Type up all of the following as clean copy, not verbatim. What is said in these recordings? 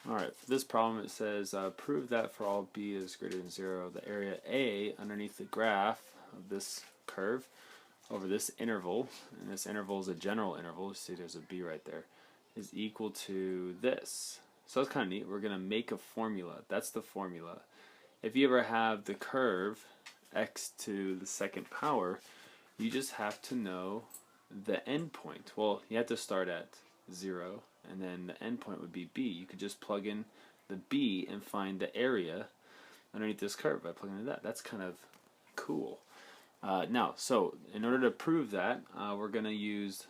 Alright, for this problem it says prove that for all b is greater than 0, the area A underneath the graph of this curve over this interval, and this interval is a general interval, you see there's a b right there, is equal to this. So that's kind of neat. We're going to make a formula. That's the formula. If you ever have the curve x to the second power, you just have to know the endpoint. Well, you have to start at 0, and then the endpoint would be b. You could just plug in the b and find the area underneath this curve by plugging in that. That's kind of cool. Now, so in order to prove that, we're going to use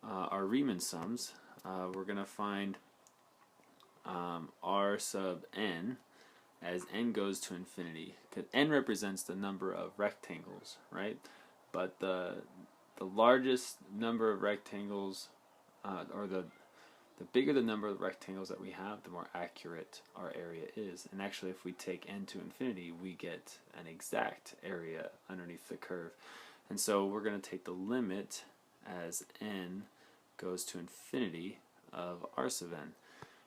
our Riemann sums. We're going to find r sub n as n goes to infinity, because n represents the number of rectangles, right? But the largest number of rectangles, or the bigger the number of rectangles that we have, the more accurate our area is. And actually, if we take n to infinity, we get an exact area underneath the curve. And so we're going to take the limit as n goes to infinity of r sub n.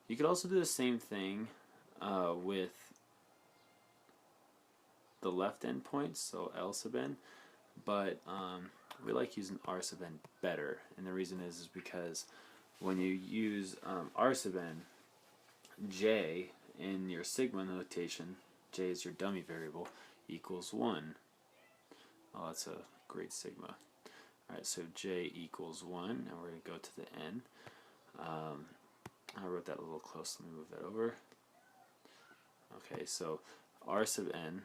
You could also do the same thing with the left endpoints, so L sub n, but we like using r sub n better, and the reason is because when you use r sub n, j in your sigma notation, j is your dummy variable, equals 1. Oh, that's a great sigma. Alright, so j equals 1, and we're going to go to the n. I wrote that a little close, let me move that over. Okay, so r sub n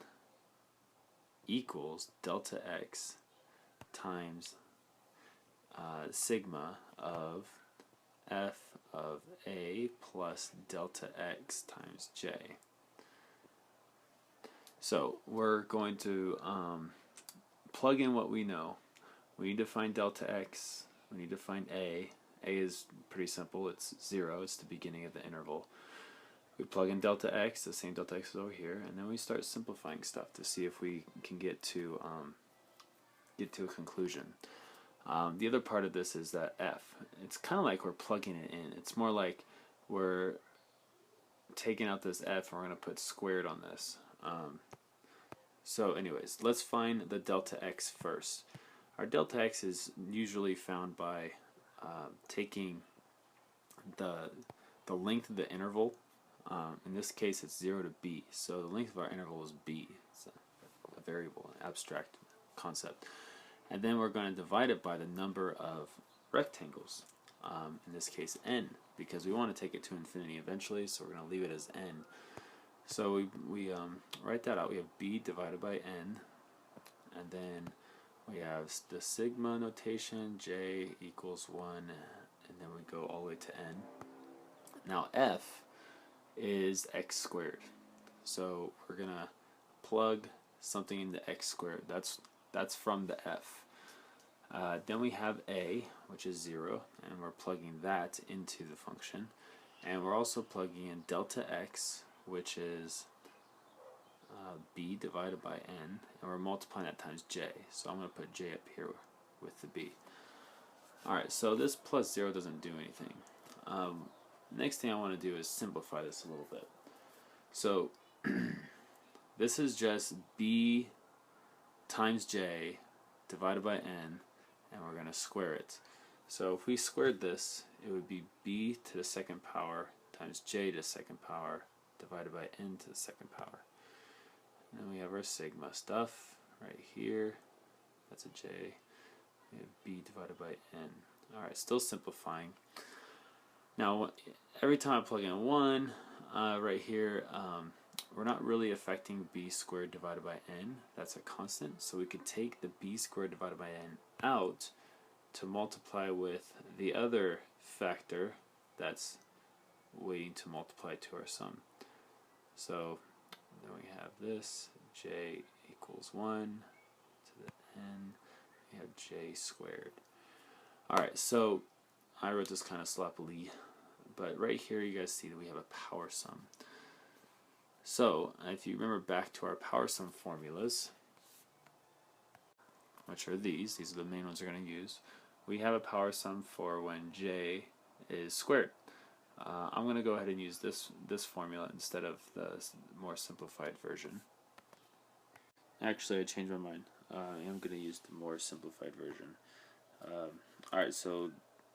equals delta x times sigma of f of a plus delta x times j. So we're going to plug in what we know. We need to find delta x, we need to find a. A is pretty simple, it's 0, it's the beginning of the interval. We plug in delta x, the same delta x is over here, and then we start simplifying stuff to see if we can get to a conclusion. The other part of this is that f. It's kind of like we're plugging it in. It's more like we're taking out this f and we're going to put squared on this. So anyways, let's find the delta x first. Our delta x is usually found by taking the length of the interval. In this case it's 0 to b, so the length of our interval is b. It's a variable, an abstract concept. And then we're going to divide it by the number of rectangles, in this case n, because we want to take it to infinity eventually, so we're going to leave it as n. So we write that out. We have b divided by n, and then we have the sigma notation, j equals 1, and then we go all the way to n. Now f is x squared, so we're going to plug something into x squared. That's from the f. Then we have a, which is 0, and we're plugging that into the function. And we're also plugging in delta x, which is b divided by n, and we're multiplying that times j. So I'm going to put j up here with the b. Alright, so this plus 0 doesn't do anything. Next thing I want to do is simplify this a little bit. So this is just b times j divided by n, and we're going to square it. So if we squared this, it would be b to the second power times j to the second power divided by n to the second power. And then we have our sigma stuff right here. That's a j. We have b divided by n. Alright, still simplifying. Now, every time I plug in 1, right here, we're not really affecting b squared divided by n. That's a constant, so we could take the b squared divided by n out to multiply with the other factor that's waiting to multiply to our sum. So then we have this, j equals 1 to the n, we have j squared. Alright, so I wrote this kind of sloppily, but right here you guys see that we have a power sum. So if you remember back to our power sum formulas, which are these are the main ones we're going to use, we have a power sum for when j is squared. I'm going to go ahead and use this formula instead of the more simplified version. Actually, I changed my mind. I am going to use the more simplified version. Alright, so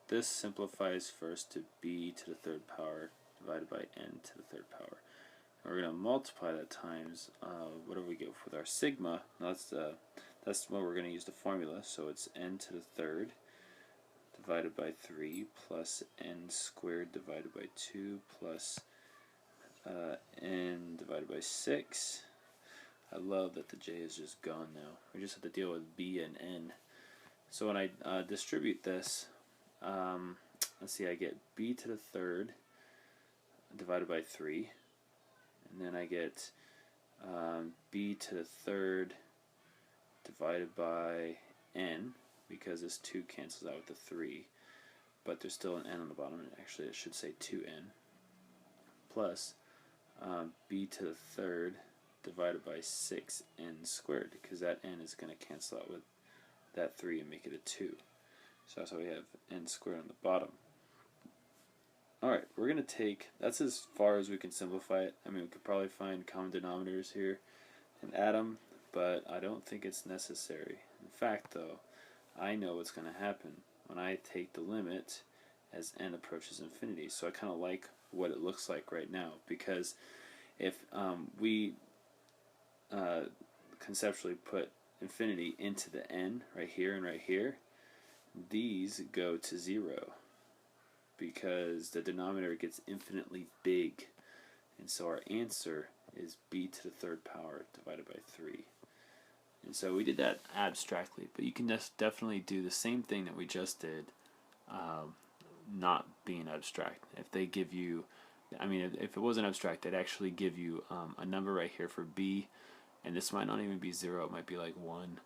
this simplifies first to b to the third power divided by n to the third power. And we're going to multiply that times whatever we get with our sigma. Now that's what we're going to use the formula. So it's n to the third divided by 3 plus n squared divided by 2 plus n divided by 6. I love that the j is just gone now. We just have to deal with b and n. So when I distribute this, let's see, I get b to the third divided by 3, and then I get b to the third divided by n, because this 2 cancels out with the 3, but there's still an n on the bottom, and actually it should say 2n, plus b to the third divided by 6n squared, because that n is going to cancel out with that 3 and make it a 2. So that's why we have n squared on the bottom. Alright, we're going to take, that's as far as we can simplify it. I mean, we could probably find common denominators here and add them, but I don't think it's necessary. In fact, though, I know what's going to happen when I take the limit as n approaches infinity. So I kind of like what it looks like right now, because if we conceptually put infinity into the n right here and right here, these go to 0 because the denominator gets infinitely big, and so our answer is b to the third power divided by 3. And so we did that abstractly, but you can definitely do the same thing that we just did, not being abstract. If they give you, I mean, if it wasn't abstract, they'd actually give you a number right here for b, and this might not even be 0, it might be like 1,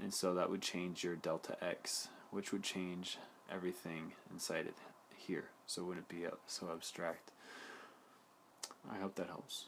and so that would change your delta x, which would change everything inside it here, so it wouldn't be so abstract. I hope that helps.